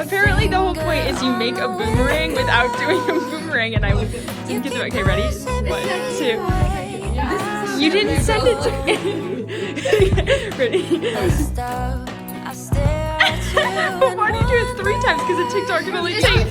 Apparently the whole point is you make a boomerang without doing a boomerang, and I didn't get it. Okay, ready? 1, 2. You didn't send it to me. Ready? Why do you do it 3 times? Because a TikTok can only take.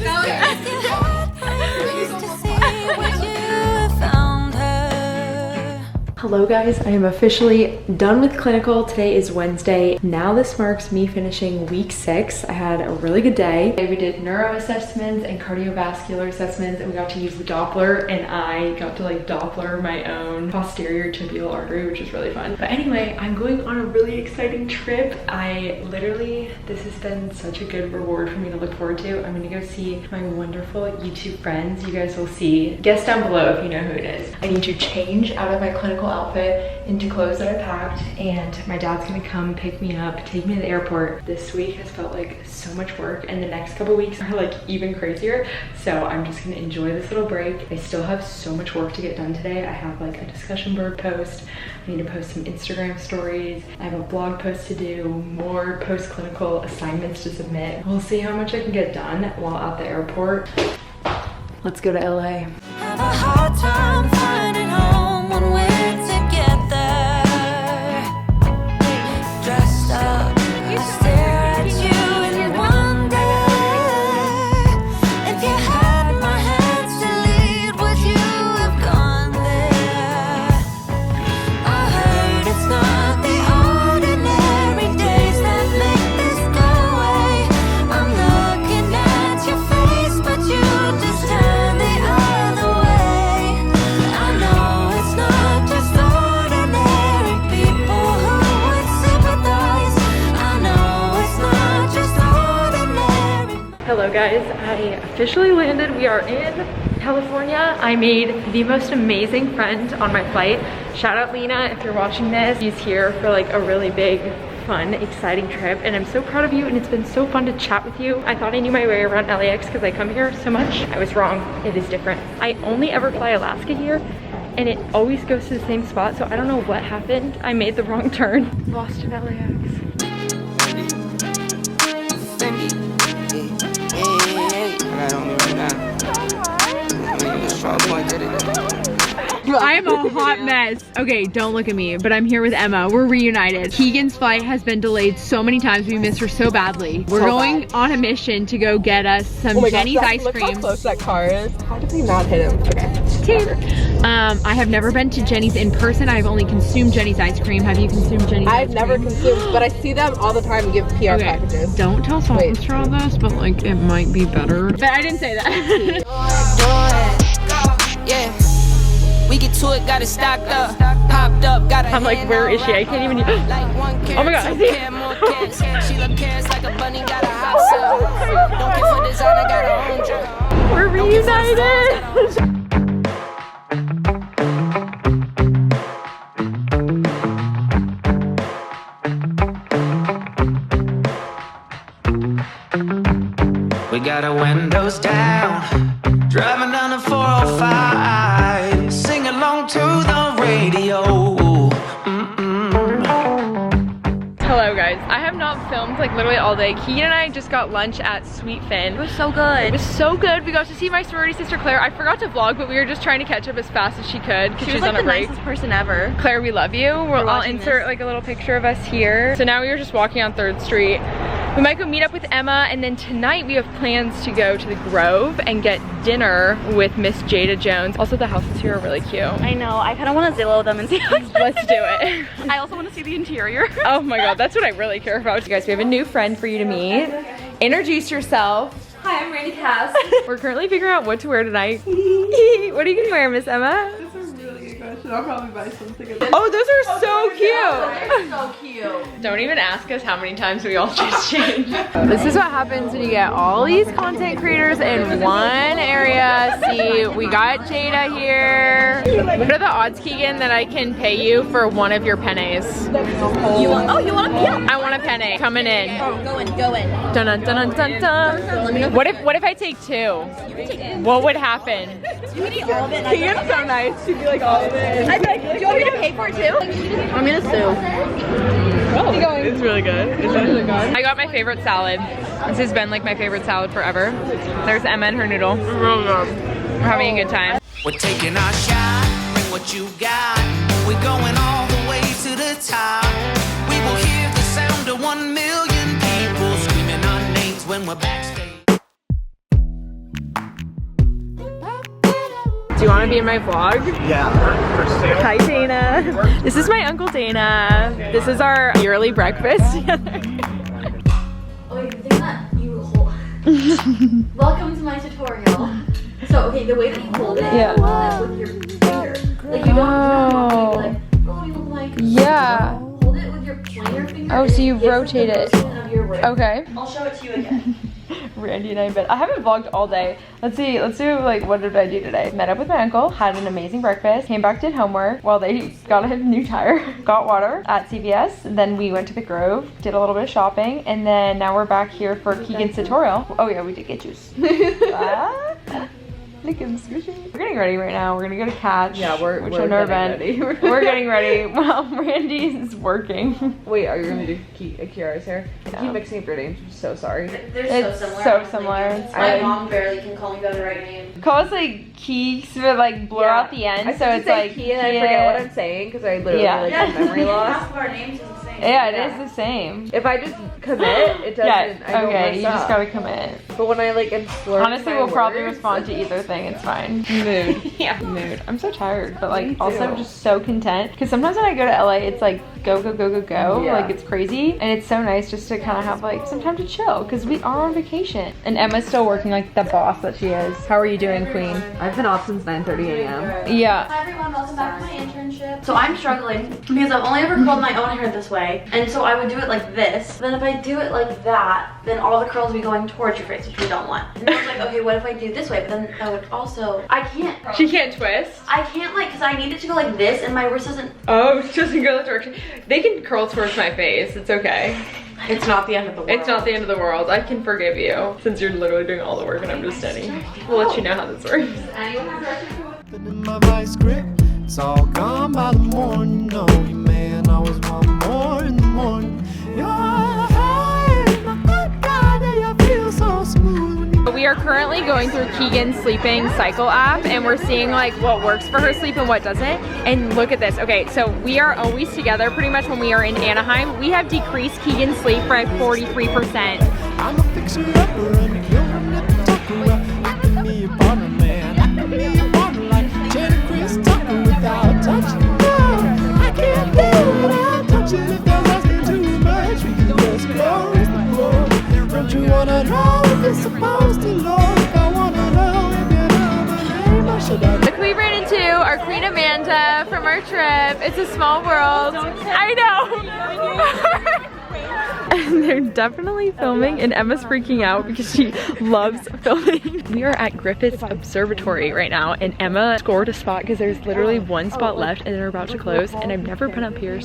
Hello guys, I am officially done with clinical. Today is Wednesday. Now this marks me finishing week 6. I had a really good day. We did neuro assessments and cardiovascular assessments, and we got to use the Doppler, and I got to like Doppler my own posterior tibial artery, which was really fun. But anyway, I'm going on a really exciting trip. This has been such a good reward for me to look forward to. I'm gonna go see my wonderful YouTube friends. You guys will see. Guess down below if you know who it is. I need to change out of my clinical outfit into clothes that I packed, and my dad's gonna come pick me up, take me to the airport. This week has felt like so much work, and the next couple weeks are like even crazier, so I'm just gonna enjoy this little break. I still have so much work to get done today. I have like a discussion board post, I need to post some Instagram stories, I have a blog post to do, more post-clinical assignments to submit. We'll see how much I can get done while at the airport. Let's go to LA. Have a hard time finding home when we're together. Dressed up, I stare at you and wonder if you had my hands to lead, would you have gone there? I heard it's not the ordinary days that make this go away. I'm looking at your face, but you just turn the other way. I know it's not just ordinary people who would sympathize. I know it's not just ordinary. Hello guys, I officially landed. We are in California. I made the most amazing friend on my flight. Shout out Lena if you're watching this. She's here for like a really big, fun, exciting trip, and I'm so proud of you, and it's been so fun to chat with you. I thought I knew my way around LAX because I come here so much. I was wrong. It is different. I only ever fly Alaska here, and it always goes to the same spot, so I don't know what happened. I made the wrong turn. Lost in LAX. I'm a hot mess. Okay, don't look at me, but I'm here with Emma. We're reunited. Keegan's flight has been delayed so many times. We miss her so badly. We're going on a mission to go get us some Jenny's ice cream. Look how close that car is. How did we not hit him? Okay. I have never been to Jenny's in person. I've only consumed Jenny's ice cream. Have you consumed Jenny's ice cream? I've never consumed, but I see them all the time and give PR packages. Don't tell Salt on this, but like it might be better. But I didn't say that. Yeah. We get to it, got it stocked up, popped up, got it. I'm like, where is she? I can't even. Oh my god, I see. She look cares like a bunny, got a hot cell. Don't care for designer, got her own drip. We're reunited. We got our windows down, driving down the 405, sing along to the radio. Hello guys, I have not filmed like literally all day. Keegan and I just got lunch at Sweet Finn. It was so good. It was so good. We got to see my sorority sister Claire. I forgot to vlog, but we were just trying to catch up as fast as she could because she was like on a break. Nicest person ever. Claire, we love you. I'll insert like a little picture of us here. So now we were just walking on 3rd Street. We might go meet up with Emma, and then tonight we have plans to go to the Grove and get dinner with Miss Jada Jones. Also, the houses here are really cute. I know. I kind of want to Zillow them and see how Let's do it. I also want to see the interior. Oh my god, that's what I really care about. You guys, we have a new friend for you to meet. Introduce yourself. Hi, I'm Randy Cass. We're currently figuring out what to wear tonight. What are you gonna wear, Miss Emma? That's a really good question. I'll probably buy something. Oh, those are so cute. They're so cute. Don't even ask us how many times we all just change. This is what happens when you get all these content creators in one area. See, we got Jada here. What are the odds, Keegan, that I can pay you for one of your pennies? You want a meal? I want a penne coming in. Oh, go in. Dun dun dun dun dun. What if I take 2? You can take it. What would happen? You can eat all of it. Keegan's so nice. She'd be like all of it. I'd be like, do you want me to pay for it too? I'm gonna sue. Oh, it's really good. It's really good. I got my favorite salad. This has been like my favorite salad forever. There's Emma and her noodle. We're having a good time. We're taking our shot, bring what you got. We're going all the way to the top. We will hear the sound of 1 million people screaming our names when we're backstage. Do you want to be in my vlog? Yeah. Hi Dana. This is my Uncle Dana. This is our yearly breakfast together. Oh, you're doing that? You hold. Welcome to my tutorial. So, okay, the way that you hold it, Yeah. hold it with your finger. Like you don't normally like, oh, you look like. Yeah. Hold it with your pointer finger. Oh, so you and it gives rotate the it. motion of your wrist. Okay. I'll show it to you again. Randy and I I haven't vlogged all day. Let's see, let's do like, what did I do today? Met up with my uncle, had an amazing breakfast, came back, did homework while they got a new tire, got water at CVS, and then we went to the Grove, did a little bit of shopping, and then now we're back here for Keegan's tutorial. Oh yeah, we did get juice. Look at him squishing. We're getting ready right now. We're gonna go to Catch. Yeah, we're which I've never been. getting ready. We're getting ready. Well, Randy is working. Wait, are you gonna do Kiara's hair? I Yeah. keep mixing up your names. I'm so sorry. They're It's so similar. so honestly. similar. It's My fine. mom barely can call me by the right name. Call us like Keeks, but like blur out the end, I so it's like Key and I forget what I'm saying because I literally like have memory loss. Half of our names is the same. Yeah, it is the same. If I just commit, it doesn't. Yeah, I don't okay, mess you just up. gotta commit. But when I like am slurring Honestly, my we'll probably words, respond to either thing, it's fine. Mood. Yeah. Mood. I'm so tired, but Me like too. also just so content. Because sometimes when I go to LA, it's like go, go, go, go, go. Yeah. Like it's crazy. And it's so nice just to kind of have like some time to chill because we are on vacation. And Emma's still working like the boss that she is. How are you doing, Queen? I've been off since 9:30 a.m. Yeah. Hi everyone, welcome back to my internship. So I'm struggling because I've only ever curled my own hair this way. And so I would do it like this. Then if I do it like that, then all the curls will be going towards your face, which we don't want. And then I was like, okay, what if I do this way? But then that would also, I can't. She can't twist. I can't like, cause I need it to go like this and my wrist doesn't. Oh, it doesn't go that direction. They can curl towards my face. It's okay. It's not the end of the world. It's not the end of the world. I can forgive you since you're literally doing all the work and I'm just standing. We'll let you know how this works. In my vice grip, it's all gone by the morning. You know me, man, always want more in the morning. You're high, my good God, and you feel so smooth. We are currently going through Keegan's sleeping cycle app and we're seeing like what works for her sleep and what doesn't. And look at this. Okay, so we are always together pretty much when we are in Anaheim. We have decreased Keegan's sleep by 43%. I'm a fixer-upper and you're a nip-tucker. I can be a partner, man. I can be a partner like Jenny Chris Tucker without touching. No, I can't do it without touching. If they're asking too much, we can just close the door. Don't you wanna know if you're supposed to look? I wanna know if you know my name. I should have. Look, we ran into our Queen Amanda from our trip. It's a small world. I know. And they're definitely filming and Emma's freaking out because she loves filming. We are at Griffiths Observatory right now and Emma scored a spot because there's literally one spot left and they're about to close and I've never been up here.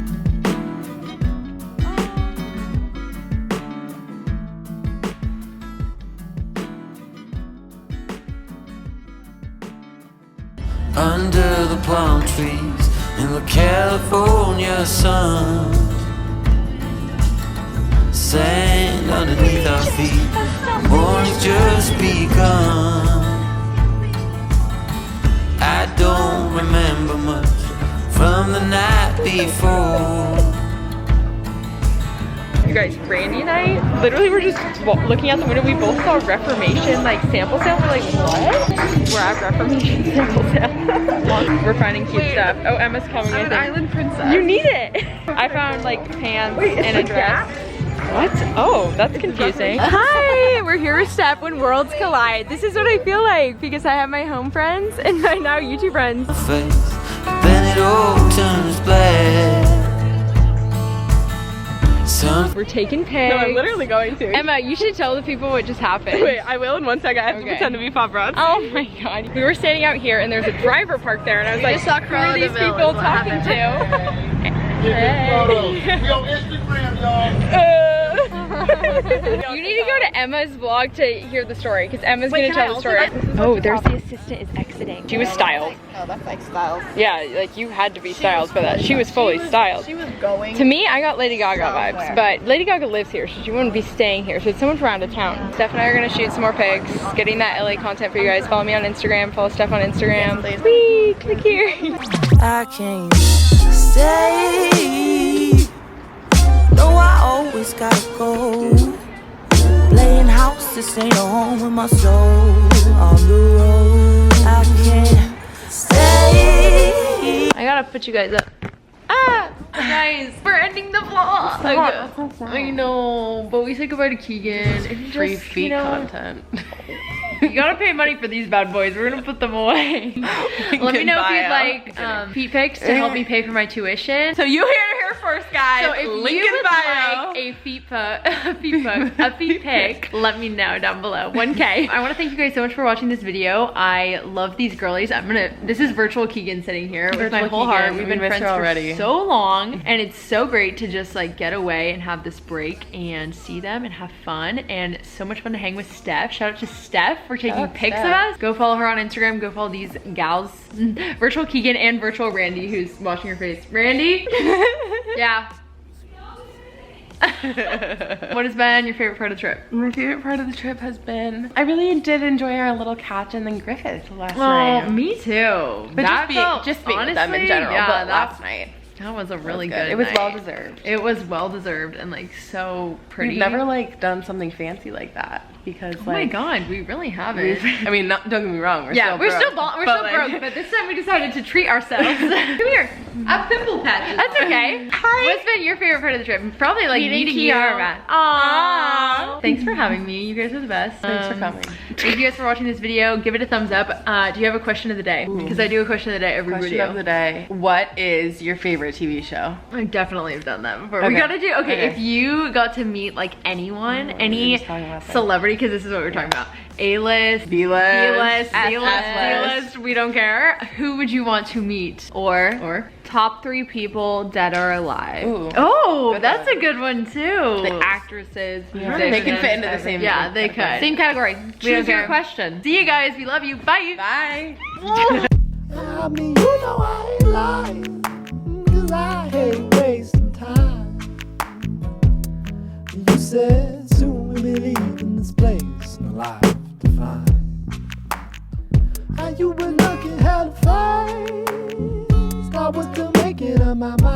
Under the palm trees in the California sun, sand underneath our feet, morning's just begun. I don't remember much from the night before. You guys, Randy and I literally were just looking out the window. We both saw Reformation like sample sale. We're like, what? We're at Reformation sample sale. We're finding cute stuff. Oh, Emma's coming. I'm an island princess. You need it. I found like pants and a dress. What? Oh, that's confusing. Hi, we're here with Steph when worlds collide. This is what I feel like because I have my home friends and my now YouTube friends. Face, then it all turns black. We're taking pics. No, I'm literally going to. Emma, you should tell the people what just happened. Wait, I will in 1 second. I have to pretend to be paparazzi. Oh my god. We were standing out here and there's a driver parked there and I was like, who are these people talking to? You need to go to Emma's vlog to hear the story because Emma's gonna tell the story. Oh, there's the assistant is exiting. She was styled. Oh, that's like styles. Yeah, like you had to be styled for that. She was fully styled. She was going. To me, I got Lady Gaga vibes, but Lady Gaga lives here, so she wouldn't be staying here. So it's someone from out of town. Steph and I are gonna shoot some more pics, getting that LA content for you guys. Follow me on Instagram, follow Steph on Instagram. Yes, Whee, click here. I can't stay. No, I always gotta go. Playing house, this ain't a home with my soul. On the road, I can't stay. I gotta put you guys up. Ah, guys, we're ending the vlog. I know, but we said goodbye to Keegan. And Free just, feet you know, content. you gotta pay money for these bad boys. We're gonna put them away. Let me know if you'd like feet pics to help me pay for my tuition. So you heard it here first, guys. So if Link you in would bio. like a feet pic, let me know down below. 1K. I want to thank you guys so much for watching this video. I love these girlies. This is virtual Keegan sitting here with my whole heart. We've been friends for so long, and it's so great to just like get away and have this break and see them and have fun, and so much fun to hang with Steph. Shout out to Steph for taking pics of us. Go follow her on Instagram. Go follow these gals, virtual Keegan and virtual Randy, who's washing her face. Randy? Yeah. What has been your favorite part of the trip? My favorite part of the trip has been, I really did enjoy our little catch and then Griffiths last night. Oh, me too. But That just being with them in honestly, general, yeah, but last night. That was a really good. good It was night. well deserved. It was well deserved and like so pretty. We've never like done something fancy like that because Oh my god, we really haven't. I mean, don't get me wrong. We're still but, broke, but this time we decided to treat ourselves. Come here. I have pimple patches. That's okay. Hi. What's been your favorite part of the trip? Probably like meeting Kiara. Aww. Thanks for having me. You guys are the best. Thanks for coming. Thank you guys for watching this video. Give it a thumbs up. Do you have a question of the day? Because I do a question of the day every Question video. of the day. What is your favorite TV show? I definitely have done that before. Okay. We gotta do, Okay. if you got to meet like anyone, any just talking about that. celebrity, because this is what we're talking about. A-list, B-list, B-list, C-list, we don't care. Who would you want to meet? Or top 3 people dead or alive. Ooh. Oh, Good that's one. a good one too. The actresses, They can fit into the same. Yeah, they could. Same category. We don't Choose your care. question. See you guys. We love you. Bye. Bye. I mean, you know I ain't lying, 'cause I hate wasting time. You said soon we'll be leaving this place, no life to find. And you been looking hella fine, start with to make it on my mind.